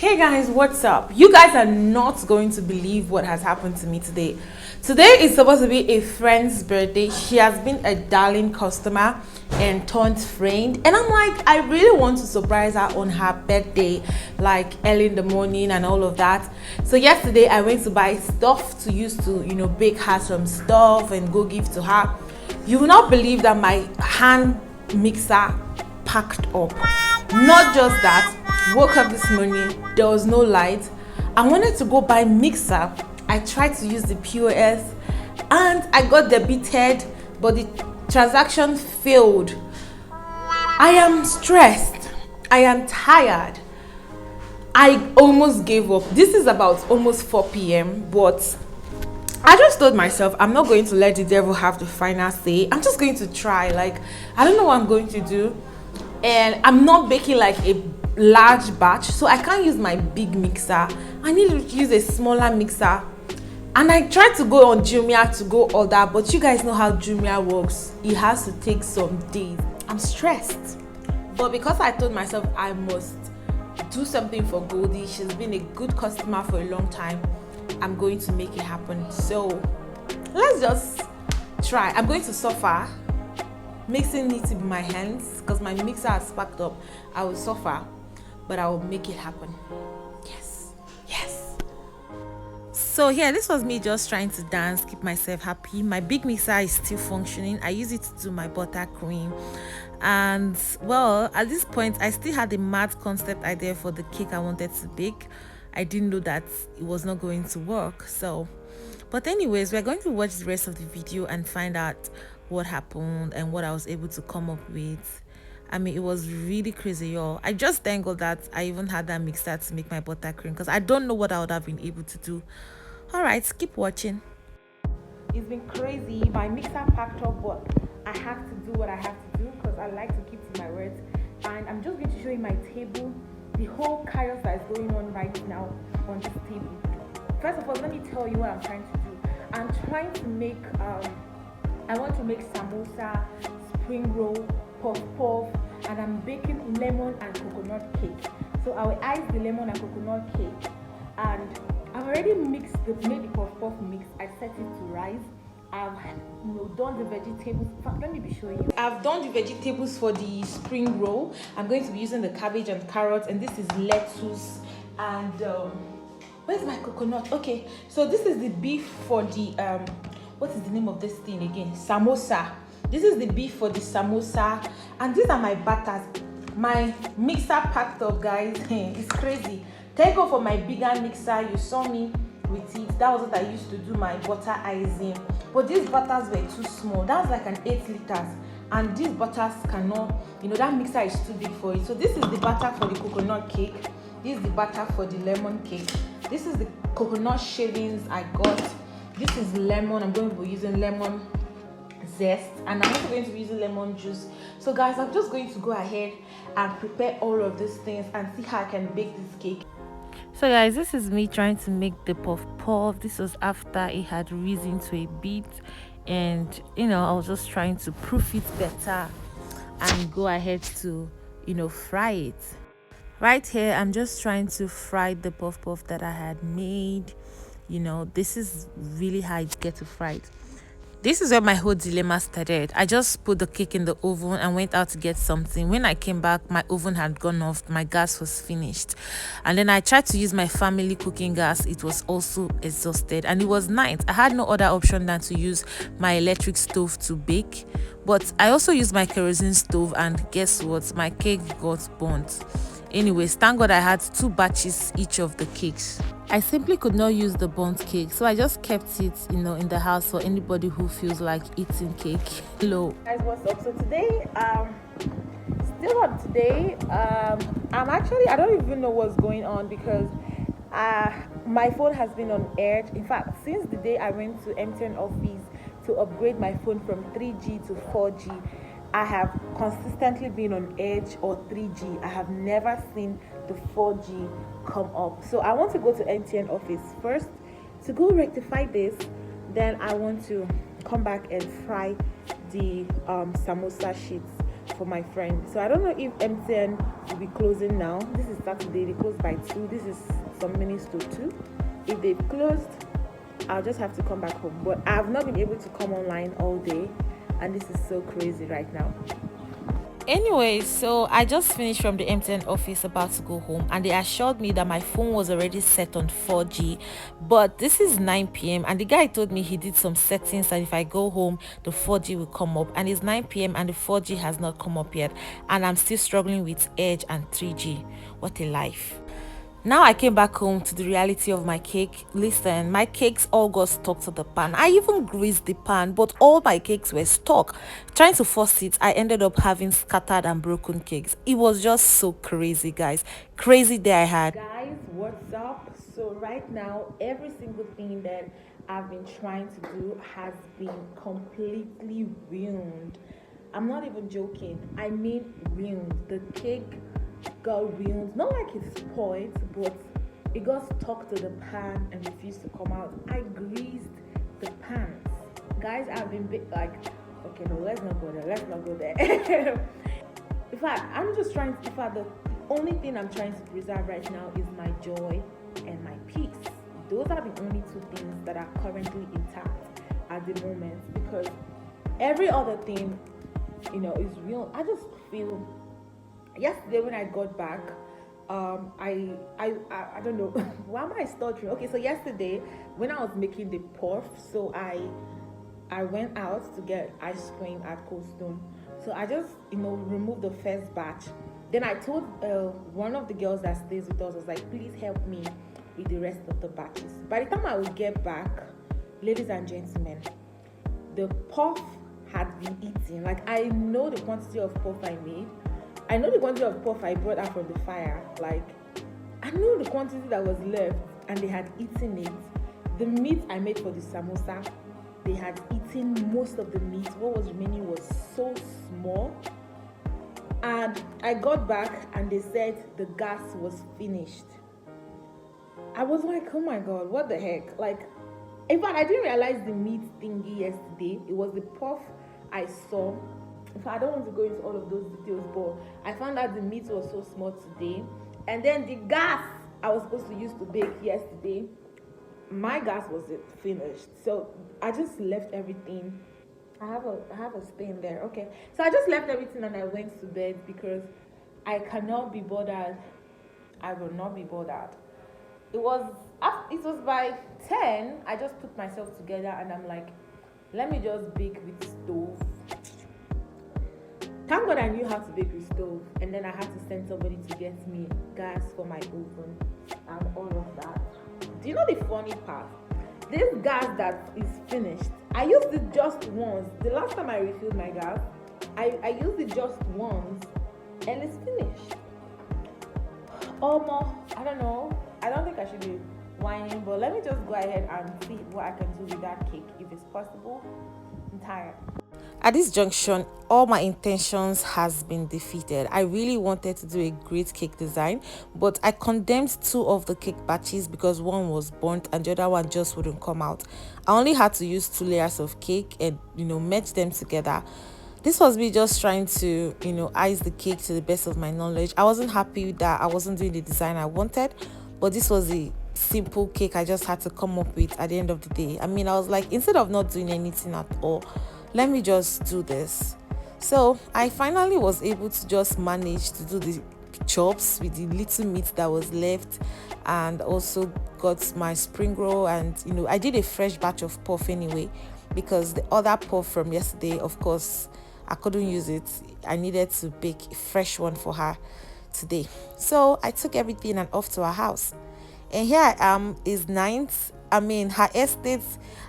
Hey guys, what's up? You guys are not going to believe what has happened to me today. Today is supposed to be a friend's birthday. She has been a darling customer and turned friend, and I'm like, I really want to surprise her on her birthday, like early in the morning and all of that. So yesterday I went to buy stuff to use to bake her some stuff and go give to her. You will not believe that my hand mixer packed up. Not just that, woke up this morning, there was no light. I wanted to go buy mixer. I tried to use the POS and I got debited, but the transaction failed. I am stressed. I am tired. I almost gave up. This is about almost 4 p.m. but I just told myself I'm not going to let the devil have the final say. I'm just going to try. I don't know what I'm going to do, and I'm not baking like a large batch, so I can't use my big mixer. I need to use a smaller mixer, and I tried to go on Jumia to go order, but you guys know how Jumia works. It has to take some days. I'm stressed, but because I told myself I must do something for Goldie, she's been a good customer for a long time, I'm going to make it happen. So let's just try. I'm going to suffer. Mixing needs to be my hands because my mixer has packed up. I will suffer, but I will make it happen. Yes. So yeah, this was me just trying to dance, keep myself happy. My big mixer is still functioning. I use it to do my buttercream, and well, at this point I still had a mad concept idea for the cake I wanted to bake. I didn't know that it was not going to work. But anyways, we're going to watch the rest of the video and find out what happened and what I was able to come up with. I mean, it was really crazy, y'all. I just thank God that I even had that mixer to make my buttercream, because I don't know what I would have been able to do. All right, keep watching. It's been crazy. My mixer packed up, but I have to do what I have to do because I like to keep to my words. And I'm just going to show you my table, the whole chaos that is going on right now on this table. First of all, let me tell you what I'm trying to do. I'm trying to make I want to make samosa, spring roll, puff puff, and I'm baking lemon and coconut cake. So I will ice the lemon and coconut cake, and I've already made the puff puff mix. I set it to rise. I've done the vegetables. In fact, let me be showing you. I've done the vegetables for the spring roll. I'm going to be using the cabbage and carrots, and this is lettuce. And where's my coconut? Okay, so this is the beef for the what is the name of this thing again? Samosa. This is the beef for the samosa, and these are my batters. My mixer packed up, guys. It's crazy. Thank God for my bigger mixer. You saw me with it. That was what I used to do my butter icing, but these butters were too small. That was like an 8 liters, and these butters cannot, that mixer is too big for it. So this is the butter for the coconut cake. This is the butter for the lemon cake. This is the coconut shavings I got. This is lemon. I'm going to be using lemon zest, and I'm also going to be using lemon juice. So guys, I'm just going to go ahead and prepare all of these things and see how I can bake this cake. So guys, this is me trying to make the puff puff. This was after it had risen to a bit, and I was just trying to proof it better and go ahead to fry it. Right here I'm just trying to fry the puff puff that I had made. This is really how it gets to fry it. This is where my whole dilemma started. I just put the cake in the oven and went out to get something. When I came back, my oven had gone off. My gas was finished. And then I tried to use my family cooking gas. It was also exhausted. And it was night. I had no other option than to use my electric stove to bake. But I also used my kerosene stove, and guess what? My cake got burnt. Anyways, thank God I had 2 batches each of the cakes. I simply could not use the burnt cake, so I just kept it, in the house for anybody who feels like eating cake. Hello. Guys, what's up? So today, still on today, I don't even know what's going on because my phone has been on edge. In fact, since the day I went to MTN office to upgrade my phone from 3G to 4G, I have consistently been on edge or 3G. I have never seen the 4G come up. So I want to go to MTN office first to go rectify this. Then I want to come back and fry the samosa sheets. for my friend. So I don't know if MTN will be closing now. This is Saturday. They close by 2. This is some minutes to 2. If they've closed, I'll just have to come back home. But I've not been able to come online all day, and this is so crazy right now. Anyway, so I just finished from the MTN office, about to go home, and they assured me that my phone was already set on 4G, but this is 9 p.m. and the guy told me he did some settings that if I go home the 4G will come up, and it's 9 p.m. and the 4G has not come up yet, and I'm still struggling with Edge and 3G. What a life. Now I came back home to the reality of my cake. Listen, my cakes all got stuck to the pan. I even greased the pan, but all my cakes were stuck. Trying to force it, I ended up having scattered and broken cakes. It was just so crazy, guys. Crazy day I had. Guys, what's up? So right now, every single thing that I've been trying to do has been completely ruined. I'm not even joking. I mean ruined. The cake got ruined, not like it's spoiled, but it got stuck to the pan and refused to come out. I greased the pans, guys. I've been like, okay, no, let's not go there. In fact, I'm just trying to, the only thing I'm trying to preserve right now is my joy and my peace. Those are the only two things that are currently intact at the moment, because every other thing, is real. I just feel, yesterday when I got back, I don't know why am I stuttering. Okay, so yesterday when I was making the puff, so I went out to get ice cream at Cold Stone. So I just removed the first batch. Then I told one of the girls that stays with us, I was like, please help me with the rest of the batches. By the time I would get back, ladies and gentlemen, the puff had been eaten. Like, I know the quantity of puff I made. I know the quantity of puff I brought out from the fire. Like, I know the quantity that was left, and they had eaten it. The meat I made for the samosa, they had eaten most of the meat. What was remaining was so small. And I got back and they said the gas was finished. I was like, oh my God, what the heck? Like, in fact, I didn't realize the meat thingy yesterday. It was the puff I saw. In fact, I don't want to go into all of those details, but I found out the meat was so small today. And then the gas I was supposed to use to bake yesterday, my gas wasn't finished. So I just left everything. I have a stain there. Okay. So I just left everything and I went to bed because I cannot be bothered. I will not be bothered. It was by 10. I just put myself together and I'm like, let me just bake with stove. Thank God I knew how to bake with stove, and then I had to send somebody to get me gas for my oven and all of that. Do you know the funny part? This gas that is finished, I used it just once. The last time I refilled my gas, I used it just once and it's finished. I don't know. I don't think I should be whining, but let me just go ahead and see what I can do with that cake if it's possible. I'm tired. At this junction, all my intentions has been defeated. I really wanted to do a great cake design, but I condemned 2 of the cake batches because one was burnt and the other one just wouldn't come out. I only had to use 2 layers of cake and merge them together. This was me just trying to ice the cake to the best of my knowledge. I wasn't happy with that. I wasn't doing the design I wanted, but this was the simple cake I just had to come up with at the end of the day. I mean, I was like, instead of not doing anything at all, let me just do this. So I finally was able to just manage to do the chops with the little meat that was left, and also got my spring roll, and I did a fresh batch of puff anyway, because the other puff from yesterday, of course, I couldn't use it. I needed to bake a fresh one for her today. So I took everything and off to her house. And here I am, is 9th. I mean, her estate,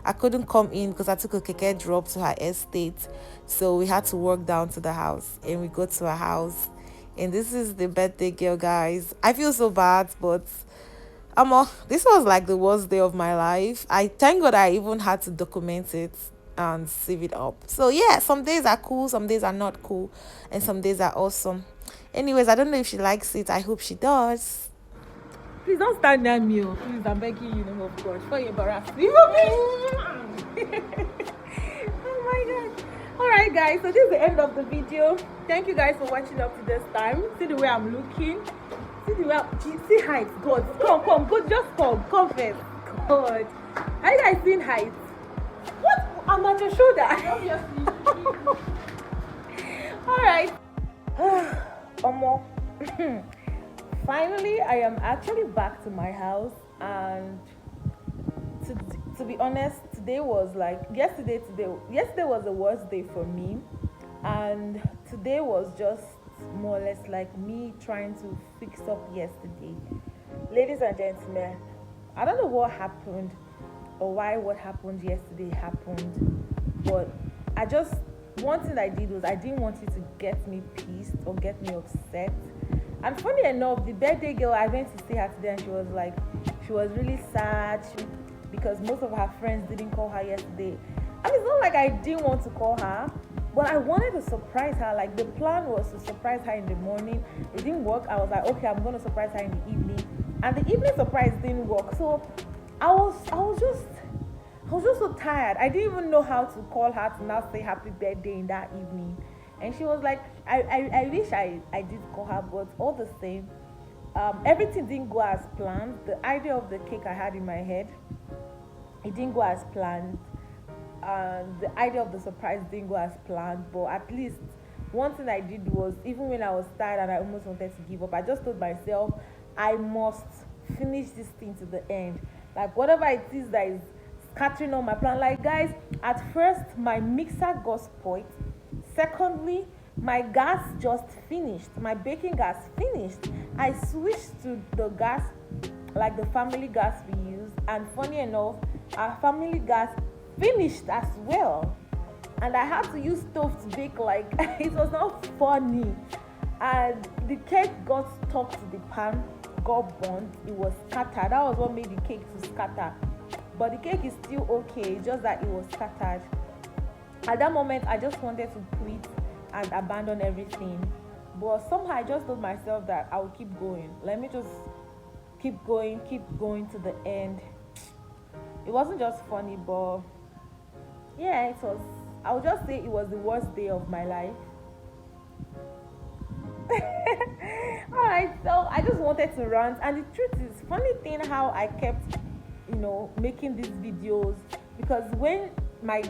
I couldn't come in because I took a keke drop to her estate. So we had to walk down to the house, and we go to her house. And this is the birthday girl, guys. I feel so bad, but this was like the worst day of my life. I thank God I even had to document it and save it up. So yeah, some days are cool, some days are not cool, and some days are awesome. Anyways, I don't know if she likes it. I hope she does. Please don't stand near me, please. I'm begging you, name of God, before you embarrass me. Oh my God. All Alright guys, so this is the end of the video. Thank you guys for watching up to this time. See the way I'm looking. See the way see height. God, come, go, just come first. God, are you guys seeing height? What? I'm on your shoulder. Alright. Omo. Finally, I am actually back to my house, and to be honest, today was like yesterday was the worst day for me, and today was just more or less like me trying to fix up yesterday. Ladies and gentlemen, I don't know what happened or why what happened yesterday happened, but one thing I did was I didn't want it to get me pissed or get me upset. And funny enough, the birthday girl, I went to see her today, and she was really sad because most of her friends didn't call her yesterday. And it's not like I didn't want to call her, but I wanted to surprise her. Like, the plan was to surprise her in the morning. It didn't work. I was like, okay, I'm going to surprise her in the evening. And the evening surprise didn't work. So I was just so tired. I didn't even know how to call her to now say happy birthday in that evening. And she was like, I wish I did call her, but all the same, everything didn't go as planned. The idea of the cake I had in my head, it didn't go as planned. The idea of the surprise didn't go as planned, but at least one thing I did was, even when I was tired and I almost wanted to give up, I just told myself, I must finish this thing to the end. Like, whatever it is that is scattering on my plan. Like, guys, at first, my mixer got spoiled. Secondly, my gas just finished. My baking gas finished. I switched to the gas, like the family gas we use, and funny enough, our family gas finished as well. And I had to use stove to bake. Like, it was not funny. And the cake got stuck to the pan, got burnt, it was scattered. That was what made the cake to scatter. But the cake is still okay, just that it was scattered. At that moment, I just wanted to quit and abandon everything. But somehow I just told myself that I will keep going. Let me just keep going to the end. It wasn't just funny, but yeah, it was. I would just say it was the worst day of my life. Alright, so I just wanted to rant, and the truth is, funny thing how I kept, making these videos, because when my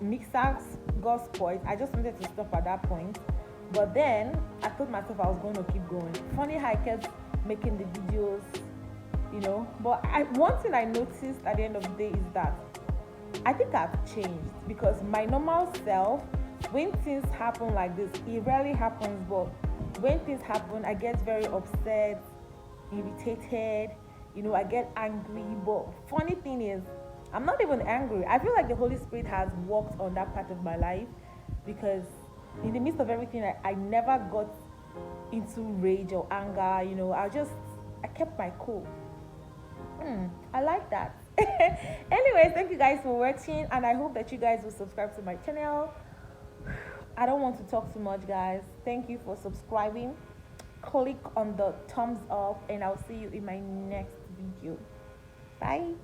mixers got spoiled, I just wanted to stop at that point. But then I told myself I was going to keep going. Funny how I kept making the videos, But one thing I noticed at the end of the day is that I think I've changed, because my normal self, when things happen like this, it rarely happens, but when things happen, I get very upset, irritated, I get angry. But funny thing is, I'm not even angry. I feel like the Holy Spirit has worked on that part of my life, because in the midst of everything, I never got into rage or anger. I kept my cool. I like that. Anyways, thank you guys for watching, and I hope that you guys will subscribe to my channel. I don't want to talk too much, guys. Thank you for subscribing. Click on the thumbs up, and I'll see you in my next video. Bye.